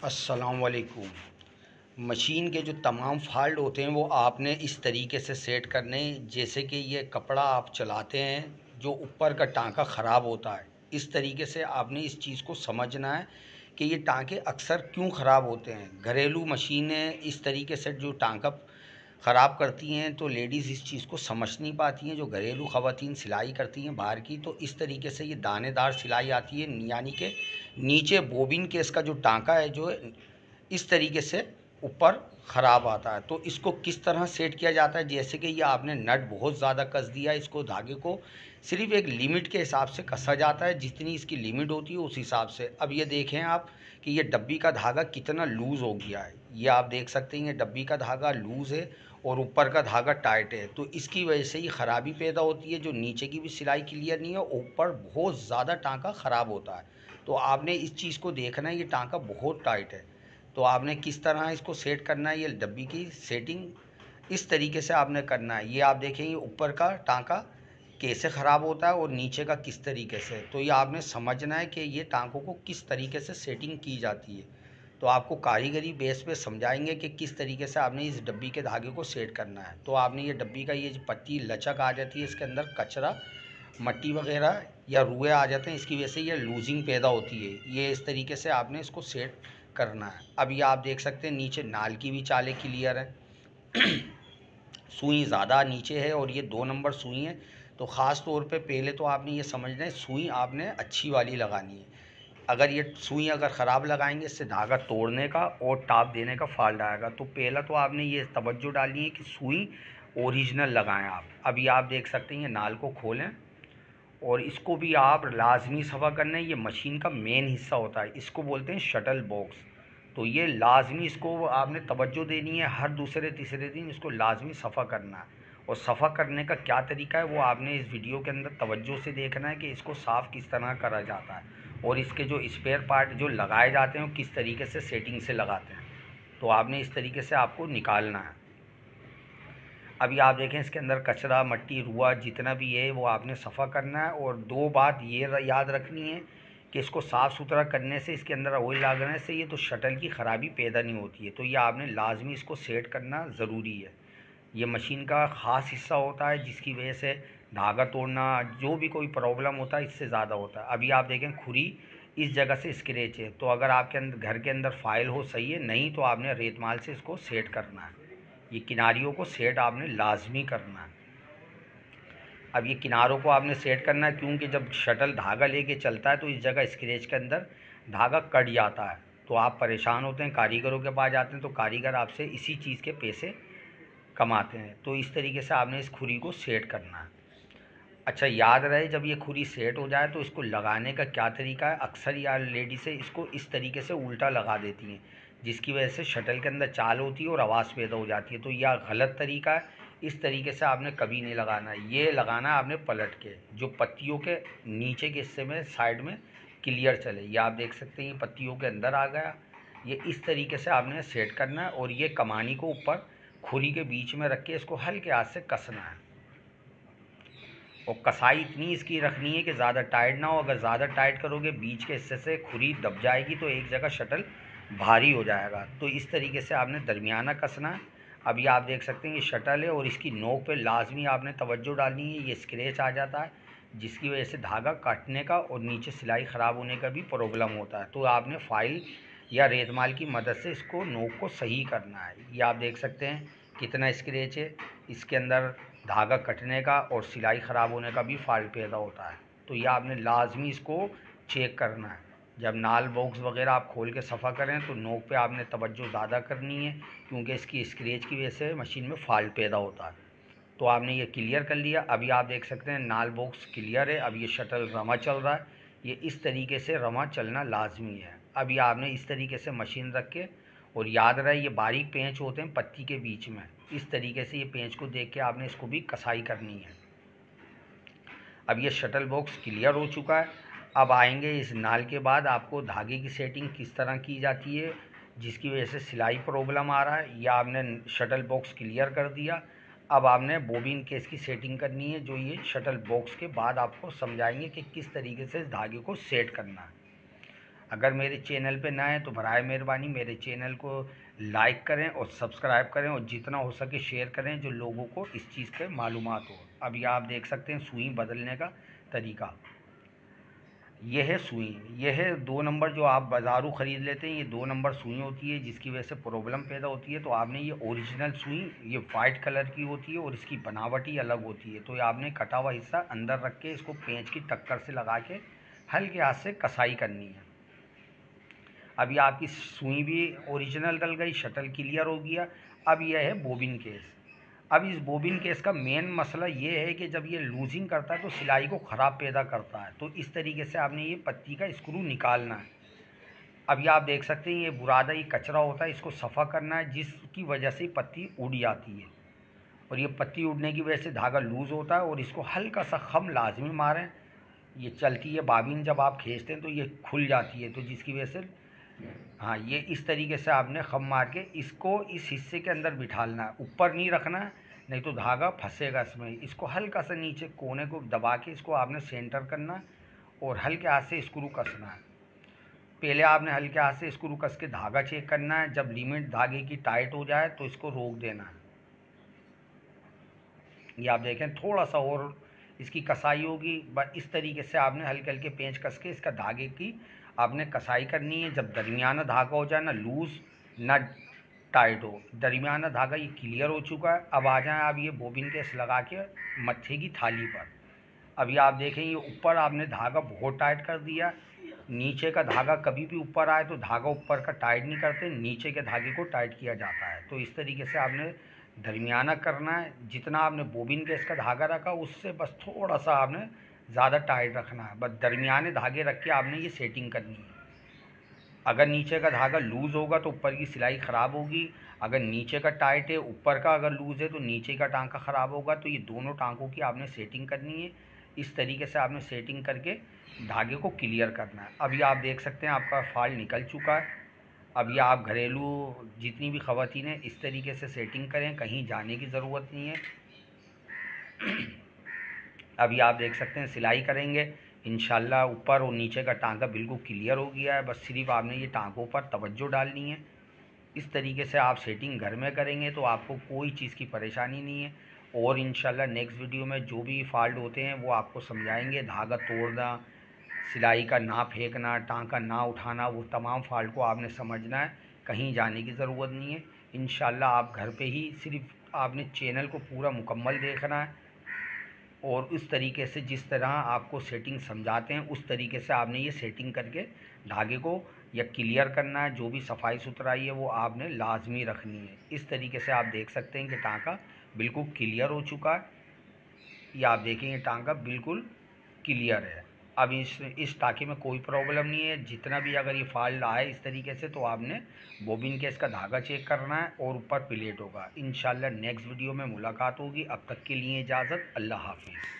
अस्सलाम वालेकुम। मशीन के जो तमाम फ़ाल्ट होते हैं वो आपने इस तरीके से सेट करने, जैसे कि ये कपड़ा आप चलाते हैं जो ऊपर का टाँका ख़राब होता है, इस तरीके से आपने इस चीज़ को समझना है कि ये टाँके अक्सर क्यों ख़राब होते हैं। घरेलू मशीनें इस तरीके से जो टाँका ख़राब करती हैं तो लेडीज़ इस चीज़ को समझ नहीं पाती हैं। जो घरेलू ख़वातीन सिलाई करती हैं बाहर की, तो इस तरीके से ये दानेदार सिलाई आती है, यानी कि नीचे बोबिन के इसका जो टाँका है जो इस तरीके से ऊपर ख़राब आता है। तो इसको किस तरह सेट किया जाता है, जैसे कि ये आपने नट बहुत ज़्यादा कस दिया, इसको धागे को सिर्फ एक लिमिट के हिसाब से कसा जाता है, जितनी इसकी लिमिट होती है उस हिसाब से। अब ये देखें आप कि ये डब्बी का धागा कितना लूज़ हो गया है। ये आप देख सकते हैं ये डब्बी का धागा लूज़ है और ऊपर का धागा टाइट है, तो इसकी वजह से ही ख़राबी पैदा होती है। जो नीचे की भी सिलाई क्लियर नहीं है, ऊपर बहुत ज़्यादा टाँका ख़राब होता है। तो आपने इस चीज़ को देखना है, ये टाँका बहुत टाइट है। तो आपने किस तरह इसको सेट करना है, ये डब्बी की सेटिंग इस तरीके से आपने करना है। ये आप देखेंगे ऊपर का टाँका कैसे ख़राब होता है और नीचे का किस तरीके से। तो ये आपने समझना है कि ये टाँकों को किस तरीके से सेटिंग की जाती है। तो आपको कारीगरी बेस पे समझाएंगे कि किस तरीके से आपने इस डब्बी के धागे को सेट करना है। तो आपने ये डब्बी का ये जो पत्ती लचक आ जाती है, इसके अंदर कचरा मट्टी वगैरह या रुए आ जाते हैं, इसकी वजह से ये लूजिंग पैदा होती है। ये इस तरीके से आपने इसको सेट करना है। अब ये आप देख सकते हैं नीचे नाल की भी चालें क्लियर है। सुई ज़्यादा नीचे है और ये 2 नंबर सुई है। तो ख़ास तौर पे पहले तो आपने ये समझना है सुई आपने अच्छी वाली लगानी है। अगर ये सुई अगर ख़राब लगाएंगे, इससे धागा तोड़ने का और टाप देने का फ़ाल्ट आएगा। तो पहला तो आपने ये तवज्जो डालनी है कि सुई ओरिजिनल लगाएं आप। अभी आप देख सकते हैं ये नाल को खोलें और इसको भी आप लाजमी सफ़ा करना है। ये मशीन का मेन हिस्सा होता है, इसको बोलते हैं शटल बॉक्स। तो ये लाजमी इसको आपने तवज्जो देनी है, हर दूसरे तीसरे दिन इसको लाजमी सफ़ा करना है। और सफ़ा करने का क्या तरीका है वो आपने इस वीडियो के अंदर तवज्जो से देखना है कि इसको साफ़ किस तरह करा जाता है और इसके जो स्पेयर पार्ट जो लगाए जाते हैं वो किस तरीके से सेटिंग से लगाते हैं। तो आपने इस तरीके से आपको निकालना है। अभी आप देखें इसके अंदर कचरा मट्टी रुआ जितना भी है वो आपने सफ़ा करना है। और दो बात ये याद रखनी है कि इसको साफ़ सुथरा करने से, इसके अंदर ऑयल लगाने से ये तो शटल की ख़राबी पैदा नहीं होती है। तो ये आपने लाजमी इसको सेट करना ज़रूरी है। ये मशीन का ख़ास हिस्सा होता है जिसकी वजह से धागा तोड़ना जो भी कोई प्रॉब्लम होता है इससे ज़्यादा होता है। अभी आप देखें खुरी इस जगह से स्क्रैच है, तो अगर आपके अंदर घर के अंदर फाइल हो सही है, नहीं तो आपने रेतमाल से इसको सेट करना है। ये किनारियों को सेट आपने लाजमी करना है। अब ये किनारों को आपने सेट करना है क्योंकि जब शटल धागा लेके चलता है तो इस जगह स्क्रेच के अंदर धागा कट जाता है। तो आप परेशान होते हैं, कारीगरों के पास जाते हैं, तो कारीगर आपसे इसी चीज़ के पैसे कमाते हैं। तो इस तरीके से आपने इस खुरी को सेट करना है। अच्छा याद रहे, जब ये खुरी सेट हो जाए तो इसको लगाने का क्या तरीका है। अक्सर यार लेडीज़ें इसको इस तरीके से उल्टा लगा देती हैं, जिसकी वजह से शटल के अंदर चाल होती है और आवाज़ पैदा हो जाती है। तो यह गलत तरीका है, इस तरीके से आपने कभी नहीं लगाना है। ये लगाना है आपने पलट के, जो पत्तियों के नीचे के हिस्से में साइड में क्लियर चले। ये आप देख सकते हैं ये पत्तियों के अंदर आ गया। ये इस तरीके से आपने सेट करना है और ये कमानी को ऊपर खुरी के बीच में रख के इसको हल्के हाथ से कसना है। और कसाई इतनी इसकी रखनी है कि ज़्यादा टाइट ना हो। अगर ज़्यादा टाइट करोगे बीच के हिस्से से खुरी दब जाएगी तो एक जगह शटल भारी हो जाएगा। तो इस तरीके से आपने दरमियाना कसना है। अभी आप देख सकते हैं ये शटल है और इसकी नोक पे लाजमी आपने तवज्जो डालनी है। ये स्क्रैच आ जाता है जिसकी वजह से धागा काटने का और नीचे सिलाई ख़राब होने का भी प्रॉब्लम होता है। तो आपने फाइल या रेतमाल की मदद से इसको नोक को सही करना है। ये आप देख सकते हैं कितना स्क्रैच है, इसके अंदर धागा कटने का और सिलाई ख़राब होने का भी फॉल्ट पैदा होता है। तो ये आपने लाजमी इसको चेक करना है। जब नाल बॉक्स वगैरह आप खोल के सफ़ा करें तो नोक पे आपने तवज्जो ज़्यादा करनी है क्योंकि इसकी स्क्रैच की वजह से मशीन में फॉल्ट पैदा होता है। तो आपने ये क्लियर कर लिया। अभी आप देख सकते हैं नाल बॉक्स क्लियर है। अब ये शटल रमा चल रहा है, ये इस तरीके से रमा चलना लाजमी है। अभी आपने इस तरीके से मशीन रख के, और याद रहे ये बारीक पेंच होते हैं पत्ती के बीच में, इस तरीके से ये पेंच को देख के आपने इसको भी कसाई करनी है। अब ये शटल बॉक्स क्लियर हो चुका है। अब आएंगे इस नाल के बाद आपको धागे की सेटिंग किस तरह की जाती है जिसकी वजह से सिलाई प्रॉब्लम आ रहा है। या आपने शटल बॉक्स क्लियर कर दिया। अब आपने बोबिन केस की सेटिंग करनी है, जो ये शटल बॉक्स के बाद आपको समझाएंगे कि किस तरीके से इस धागे को सेट करना है। अगर मेरे चैनल पे नए हैं तो बराए मेहरबानी मेरे चैनल को लाइक करें और सब्सक्राइब करें और जितना हो सके शेयर करें जो लोगों को इस चीज़ के मालूमात हो। अभी आप देख सकते हैं सुई बदलने का तरीका। यह है सुई, यह है 2 नंबर जो आप बाज़ारू ख़रीद लेते हैं, ये 2 नंबर सुई होती है जिसकी वजह से प्रॉब्लम पैदा होती है। तो आपने ये ओरिजिनल सुई, ये वाइट कलर की होती है और इसकी बनावट ही अलग होती है। तो ये आपने कटा हुआ हिस्सा अंदर रख के इसको पेंच की टक्कर से लगा के हल्के हाथ से कसाई करनी है। अभी आपकी सुई भी ओरिजिनल डल गई, शटल क्लियर हो गया। अब यह है बोबिन केस। अब इस बोबिन केस का मेन मसला ये है कि जब ये लूजिंग करता है तो सिलाई को ख़राब पैदा करता है। तो इस तरीके से आपने ये पत्ती का स्क्रू निकालना है। अभी आप देख सकते हैं ये बुरादा, ये कचरा होता है, इसको सफ़ा करना है जिसकी वजह से पत्ती उड़ जाती है। और ये पत्ती उड़ने की वजह से धागा लूज़ होता है और इसको हल्का सा खम लाजमी मारें। ये चलती है बाबिन, जब आप खींचते हैं तो ये खुल जाती है, तो जिसकी वजह से हाँ, ये इस तरीके से आपने खम मार के इसको इस हिस्से के अंदर बिठालना है, ऊपर नहीं रखना है, नहीं तो धागा फंसेगा इसमें। इसको हल्का सा नीचे कोने को दबा के इसको आपने सेंटर करना है और हल्के हाथ से स्क्रू कसना है। पहले आपने हल्के हाथ से स्क्रू कस के धागा चेक करना है। जब लिमिट धागे की टाइट हो जाए तो इसको रोक देना है। ये आप देखें थोड़ा सा और इसकी कसाई होगी, बस इस तरीके से आपने हल्के हल्के पेंच कस के इसका धागे की आपने कसाई करनी है। जब दरमियाना धागा हो जाए, ना लूज़ ना टाइट हो, दरमियाना धागा ये क्लियर हो चुका है। अब आ जाएं आप ये बोबिन केस लगा के मत्थे की थाली पर। अभी आप देखें ये ऊपर आपने धागा बहुत टाइट कर दिया। नीचे का धागा कभी भी ऊपर आए तो धागा ऊपर का टाइट नहीं करते, नीचे के धागे को टाइट किया जाता है। तो इस तरीके से आपने दरमियाना करना है। जितना आपने बोबिन केस का धागा रखा उससे बस थोड़ा सा आपने ज़्यादा टाइट रखना है। बस दरमियाने धागे रख के आपने ये सेटिंग करनी है। अगर नीचे का धागा लूज़ होगा तो ऊपर की सिलाई ख़राब होगी, अगर नीचे का टाइट है ऊपर का अगर लूज़ है तो नीचे का टांका ख़राब होगा। तो ये दोनों टांकों की आपने सेटिंग करनी है। इस तरीके से आपने सेटिंग करके धागे को क्लियर करना है। अभी आप देख सकते हैं आपका फाल्ट निकल चुका है। अभी आप घरेलू जितनी भी ख़वातीन हैं इस तरीके से सेटिंग करें, कहीं जाने की ज़रूरत नहीं है। अभी आप देख सकते हैं सिलाई करेंगे इंशाल्लाह ऊपर और नीचे का टांका बिल्कुल क्लियर हो गया है। बस सिर्फ आपने ये टांकों पर तवज्जो डालनी है। इस तरीके से आप सेटिंग घर में करेंगे तो आपको कोई चीज़ की परेशानी नहीं है। और इंशाल्लाह नेक्स्ट वीडियो में जो भी फॉल्ट होते हैं वो आपको समझाएंगे। धागा तोड़ना, सिलाई का ना फेंकना, टांका ना उठाना, वो तमाम फॉल्ट को आपने समझना है। कहीं जाने की ज़रूरत नहीं है। इंशाल्लाह आप घर पे ही सिर्फ आपने चैनल को पूरा मुकम्मल देखना है और उस तरीके से जिस तरह आपको सेटिंग समझाते हैं उस तरीके से आपने ये सेटिंग करके धागे को या क्लियर करना है। जो भी सफाई सुथराई है वो आपने लाजमी रखनी है। इस तरीके से आप देख सकते हैं कि टांका बिल्कुल क्लियर हो चुका है। ये आप देखेंगे टांका बिल्कुल क्लियर है। अब इस टाँके में कोई प्रॉब्लम नहीं है। जितना भी अगर ये फॉल्ट आए इस तरीके से तो आपने बोबिन केस का धागा चेक करना है और ऊपर प्लेट होगा। इंशाल्लाह नेक्स्ट वीडियो में मुलाकात होगी। अब तक के लिए इजाज़त, अल्लाह हाफिज़।